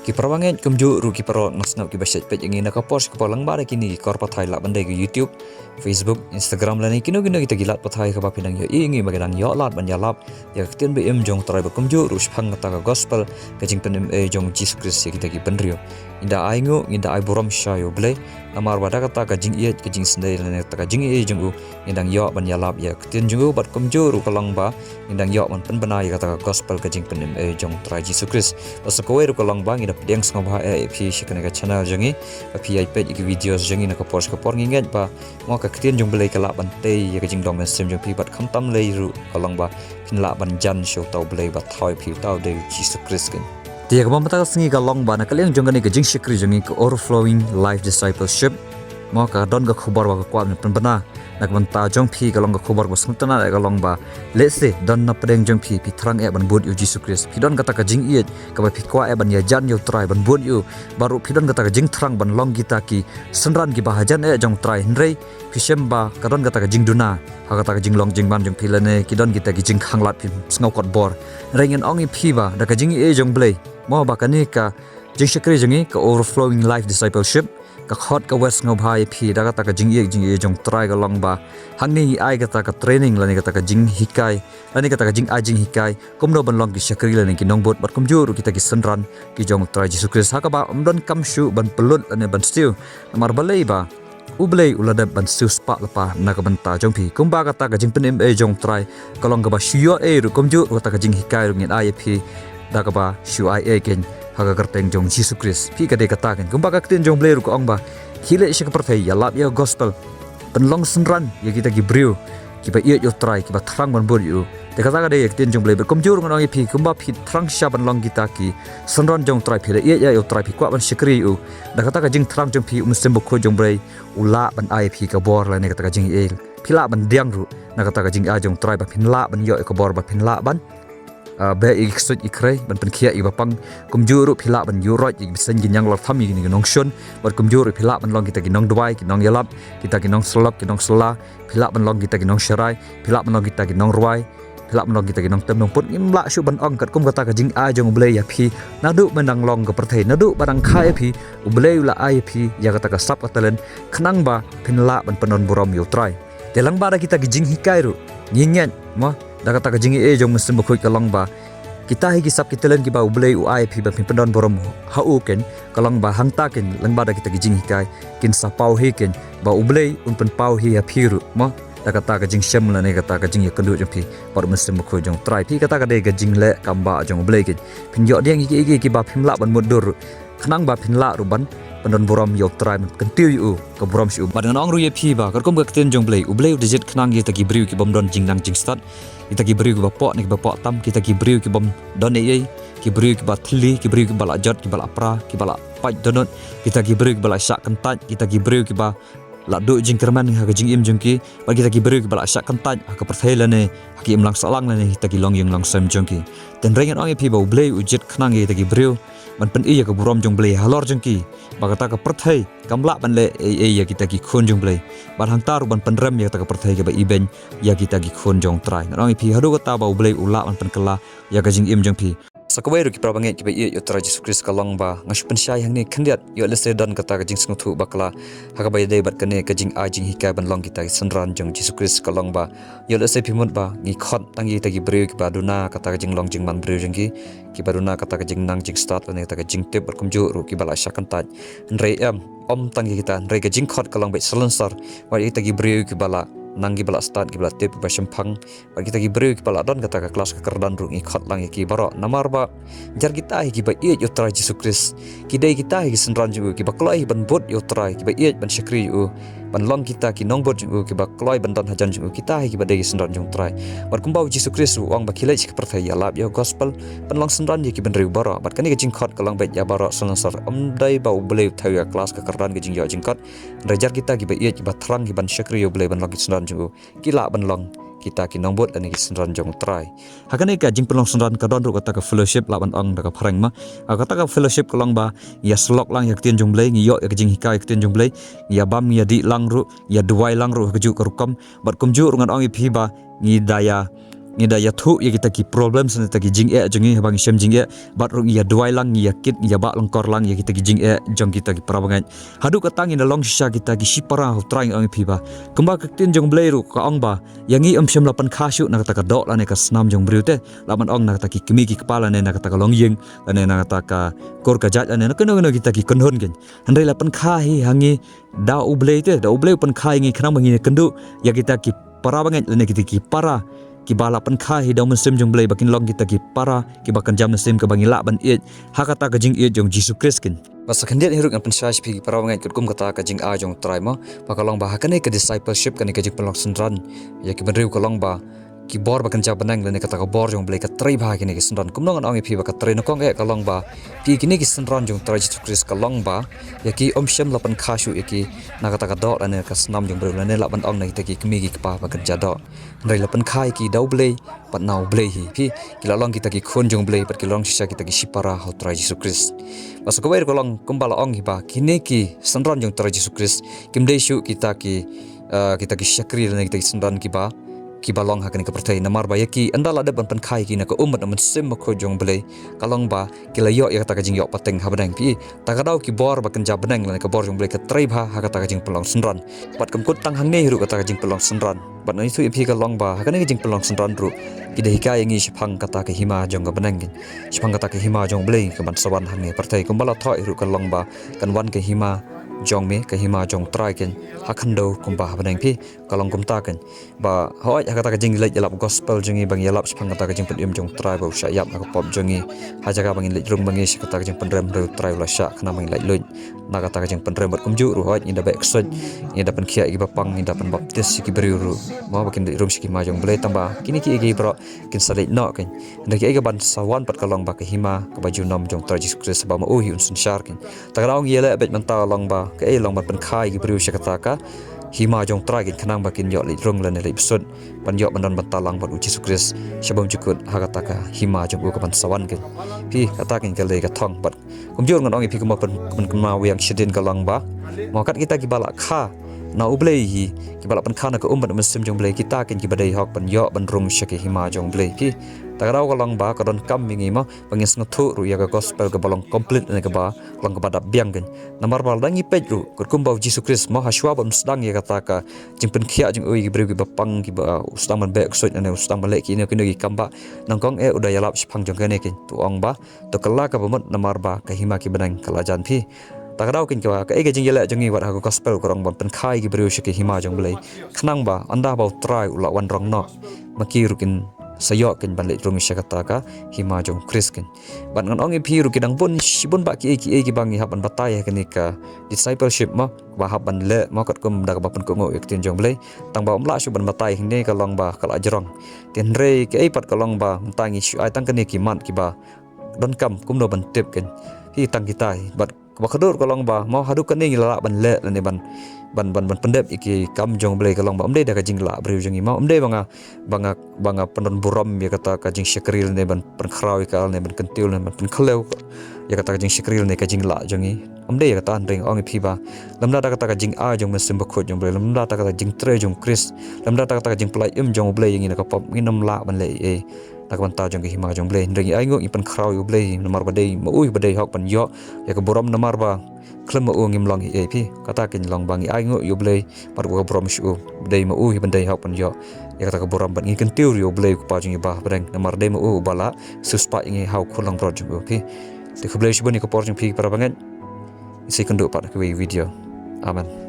Kiprawangen kumju ru kiparo nasnap ki baset pet ingin ka post ki palang bare kini kor pathai la bandai ki YouTube, Facebook, Instagram lani kino kita gilat pathai ka bapinang yo ingi magadang yo lat ban yalap ya ktien be em jong trai ba kumju ru shphang ta ka gospel ka jing penem e jong Jesus Christ kita ki benrio inda aingu inda ai borom shayo ble namar wada kata ka jing iet ka jing sendai lani ta ka jing e jong u indang yo ban yalap ya ktien jong bat kumju ru kalang ba indang yo man pen banai kata ka gospel ka jing penem e jong trai Jesus Christ pasakowe ru kalang ba pedang sengobha pi shikane ka channel jangi pi ai pet ki videos jangi na ka post ka por nginget ba mo ka ktien jong belai ka la ban te ya ka jing dom sem jong pi bat kham tam lei ru kalong ba pin la ban jan show tau belai ba thoi pi tau de Jesus Christ kan dia ka mata sengi ka long ba na kaleng jong ni ka jing shikri jangi ka overflowing life discipleship mo ka don ka khubar ba ka kwa pen bana nak menta jong pi kalong ka khubar ba sungtana ka long ba let's say don na pedang jong pi thrang e ban bud yu Jesus Christ pi don kata ka jing iet ka ba pi kwa e ban ya jan yo try ban bud yu baru pi don kata ka jing thrang ban long kita ki senran ki bahajan e jong try hnrei pi semba ka don kata ka jing duna ha kata ka jing long jing ban jong pi lane ki don kita ki jing khanglat pi sngau kot bor rengen ongi pi ba da ka jing e jong blei mo ba ka ni ka jing shakri jangi ka overflowing life discipleship ka khot ka west ngobhai phi da ka jing ye jong try ka long ba hangni ai ka training lani ka jing hikai lani ka jing ai jing hikai komno ban long ki shakri lani ki nongbot bat komjur kita ki senran ki jong try Jesus Christ ha ka ba umdon kamshu ban pelut lani ban stiu mar balai ba ublei ulada ban stiu spa lepa na ka banta jong phi kumba ka jing penim e jong try ka long ka ba shio e ru komjur ka jing hikai ru ngin ai phi da ka ba shu ai e ken haga kerteng jong Jesus Christ pi ka de kata kan kumba ka ktien jong bleru ko ong ba hile isha ka perthai ya lap ya gospel penlong senran ya kita ki brio ki ba iet yo try ki ba thrang ban bur yu de kata ka de ktien jong bleru komjur ngong ong pi kumba pi thrang sha ban long kita ki senran jong try pi iet ya yo try pi kwa ban shikri yu da kata ka jing thrang jong pi sembo ko jong brei ula ban ai pi ka bor la ne kata ka jing el pila ban diang ru na kata ka jing a jong try ba pin la ban yo ka bor ba pin la ban be iksut ikre ban penkhia i bapang kumjuru phila ban yurot i bisen ginyang lor thami ni nong shon bar kumjuru phila ban long kita ginong duai ginong yalap kita ginong slok ginong sela phila ban long kita ginong sharai phila ban long kita ginong ruai phila ban long kita ginong tem nong put imla shu ban ong kat kum kata ka jing a jong blei ya phi nadu menang long ka perthai nadu barang khai phi blei la ai phi ya kata ka sap katalen khnang ba phinla ban penon borom yo try telang bara kita gijing hikai ru nginget mo da kata ka jingi e jong mesin bkhoi ka long ba kita hi gisap kitelen ki ba ublei u ai phi ba pendon borom hau ken kalong ba hangta ken lang ba da kita gijing hikai kin sa pau he ken ba ublei un pen pau hi ya phiru mo da kata ka jing shem la ne kata ka jing ya kendu jong phi par mesin bkhoi jong try phi kata ka de ga jing le kamba jong ublei ken phin yo diang ki ba phimla ban mudur khnang ba phinla ru ban pendon borom yo try kan tiu yu ka borom shu badan ong ru ye phi ba kar kom ka ktien jong blei ublei digit khnang ye ta ki briu ki bom don jing nang jing start kita ki briu ki bapok ni ki bapok tam kita ki briu ki bom don ye ki briu ki bathli ki briu ki bala jot ki bala pra ki bala paj donot kita ki briu ki bala syak kentaj kita ki briu ki ba la do jing kerman ha jing im jong ki ba kita ki briu ki bala syak kentaj ha ka perthela ne ha ki im lang salang ne kita ki long yung lang sam jong ki ten rengen ong ye phi ba ublei ujit khnang ye ta ki briu man pen iya ka borom jong blei halor jong ki ba kata ka perthai kamla ban le ya kita ki khon jong blei ban hang taru ban penrem ya ta ka perthai ka ba iben ya kita ki khon jong trai nong pi hadu ka ta ba blei ula man pen kala ya ka jing im jong pi sakawai ru ki prabange ki ba iya yo trai Jesus Christ ka long ba ngashu pen syai hang ni khendiat yo le se dan kata ka jing sngu thu bakla ha ka ba dei bat kane ka jing a jing hikai ban long kita sanran jong Jesus Christ ka long ba yo le se phimut ba ngi khot tangi ta ki breu ki ba duna kata ka jing long jing man breu jong ki baruna kata ka jing nang jing start ne ta ka jing tep bar kumju ru ki bala syakan taj nrei om tangi kita nrei ka jing khot kalang bai silencer war ita ki breu ki bala nang ki bala start ki bala tep ba shempang war kita ki breu ki bala don kata ka kelas ka kerdan ru ngi khot lang ki baro namar ba jar kita ki ba iet yo try Jesus Christ ki dei kita ki senran ju ki ba klai ban bot yo try ki ba iet ban syakri u panlong kita ki nongbot jung ki ba kloi bandan hajan jung kita hi ki ba dei senran jung trai bat kumbau Yesus Kristus ong ba khilai ki perthai ya lap yo gospel panlong senran ye ki benriu bara bat kani ke jingkhot kalang bet ya bara selansar dai ba ubleu thau ya kelas ka kardan ke jing yo jingkhot rejar kita ki ba ye ki ba thrang ki ban syakri yo bleu ban long ki senran jung ki la ban long kita ki nongbot dan ki senran jong trai hakane ka jing pelong senran ka don ru kata ka fellowship laban ong da ka pharang ma kata ka fellowship kolong ba ya slok lang ya tien jong blai ngi yo ya jing hikai tien jong blai ya bam ya di lang ru ya duai lang ru ka ju ka rukam bat kum ju rungan ong phi ba ngi daya thu ya kita ki problem sen ta ki jing jongi bang shem jing bat rung ya duai lang ya kit ya ba lang kor lang ya kita ki jing jong kita ki prabangan hadu ka tang in long sha kita ki sipara trying ong phi ba kumba ka tin jong blai ru ka ong ba yangi shem lapan khashu na ta ka do la ne ka snam jong briute laman ong na ta ki kimi ki kepala ne na ta ka long ying ne na ta ka kor ka jat ne na keno kita ki konhon gen handai lapan kha hi hangi da ublei pan kha ngi khnang mangi kendu ya kita ki parabangan ne kita ki para ki bala pen kha hi daw muslim jong blai bakin long kita ki para ki bakan jam muslim ka bangila ban it hakata ka jing it jong Jesus Christ kin basa khandiat hiruk an pensaj pi para wangai kum kata ka jing a jong trai ma pakalong ba hakane ka discipleship kan ka jing pelong senran ya ki benriu kalong ba ki bor bakan ja banang le kata ka bor jong blai ka trai ba kini ki senran kumnong an ongi pi ba ka trai no kong e kalong ba pi kini ki senran jong trai Jesus Christ kalong ba ya ki shem lapan khashu ki na kata ka do ane ka snam jong blai le lapan ong na kita ki kmi ki pa bakan ja do ndai lapan khai ki dau blai pat nau blai hi pi ki lalong kita ki khon jong blai pat ki long sisa kita ki sipara ho trai Jesus Christ basa ko wer kolong kumbala ong hi ba kini ki senran jong trai Jesus Christ kimdei shu kita ki syakri le kita ki senran ki ba ki balong hakani ka perthai namar ba yaki andala de ban pan khai ki na ka umat aman sim ko jong blai kalong ba ki la yo ya ta ka jing yo pateng ha banang pi ta ka dau ki bor ba kan ja banang la ka bor jong blai ka trai bha ha ka ta ka jing pelong senran pat kam kut tang hang ne ru ka ta ka jing pelong senran bat nai thu pi ka long ba hakani ka jing pelong senran ru ki de hikai ngi shphang ka ta ka hima jong ka banang gi shphang ka ta ka hima jong blai ka ban sawan hang ne perthai kum bala thoi ru ka long ba kan wan ka hima jong me ka hima jong trai ken hakhando kumba banang pi kalong kum ta ken ba hoi hakata ka jing lek yalap gospel jongi bang yalap spang kata ka jing pem jong trai ba sha yap ka pop jongi ha jaga bang lek rum bang is kata ka jing penrem ru trai la sha khna bang lek lun na kata ka jing penrem bat kum ju ru hoi inda ba exod inda pen khia gi ba pang inda pen baptis ki beri ru ma bakin rum siki ma jong blai tamba kini ki gi bro kin sadai no ken nda ki ga ban sawan pat kalong ba ka hima ka baju nom jong trai Jesus Christ ba ma hi un sun shar ken ta raung yele bet manta long ba ka long ban pen khai gi beri sha ka hima jong trai kin khanang bakin yo li rong lan le episode ban yo ban batalang ban Jesus Christ shabam chukut hakata ka hima jong ko ban sawan kin pi kata kin kale ka thong bat kum jor ngon ong pi kum ma wiang shidin ka lang ba mokat kita ki bala kha na ublei hi ki bala pan khana ka umban muslim jong blai kita kin ki badai hok ban yo ban rum shake hima jong blai pi tagarau ka lang ba ka don kam mingi ma bangis ngathu ru ya ka gospel ka balong complete ne ka ba lang ka badap biang kin namar bal dangi pej ru kum ba Jesus Christ ma hashwa bam sedang ya kata ka jingpen khia jing ui ki bri ki bapang ki ba ustang man be ksoi ne ustang malek ki ne ki kamba nangkong udah yalap siphang jong kene kin tu ong ba to kala ka bamut namar ba ka hima ki banang kalajan pi tagarau kin ka e jing yala jongi wat ha gospel korong ban pen khai ki bri shike hima jong blai khnang ba anda ba try ula wan rong no maki rukin sayok kin ban le rong shakata ka hima jong Christ kin ban ngon ong pi ru kidang bun shibun ba ki bangi haban batai ka ni ka discipleship ma ba haban le ma kat kum da ba pen ko ngo tin jong blai tang ba omla shu ban batai hing ne ka long ba kala ajrong tin re ke pat ka long ba tangi shu ai tang ka ni ki man ki ba don kam kum no ban tip kin hi tang kitai bat ba khadur ka long ba mau hadu ka ni la ban le ne ban pendep iki kam jong blai kalong ba omde da ka jingla briu jongi ma omde banga pendon buram ya kata ka jing syakril ne ban penkrau ka ne ban kentil ne ban penkleu ya kata ka jing syakril ne ka jingla jongi omde ya kata andring ong phi ba lamda da kata ka jing a jong mesim bakhot jong blai lamda ta kata jing tre jong Chris lamda ta kata ka jing plai jong blai yangi na ka pop nginam la ban le e tak banta jong ki hima jong blai ndring ai ngo ipan krau yu blai namar badai ma ui badai hok pan yo ya ka buram namar ba klem u ngim long hi pi kata kin long bangi ai ngo yu blai par ko brom shu badai ma ui bandai hok pan yo ya kata ka buram ban ngi kentiu yu blai ku pa jong ba breng namar dai ma u bala suspa ngi hau khulang ro jong pi te khablai shu bani ko por jong pi para bangen isi kanduk pa ka video amen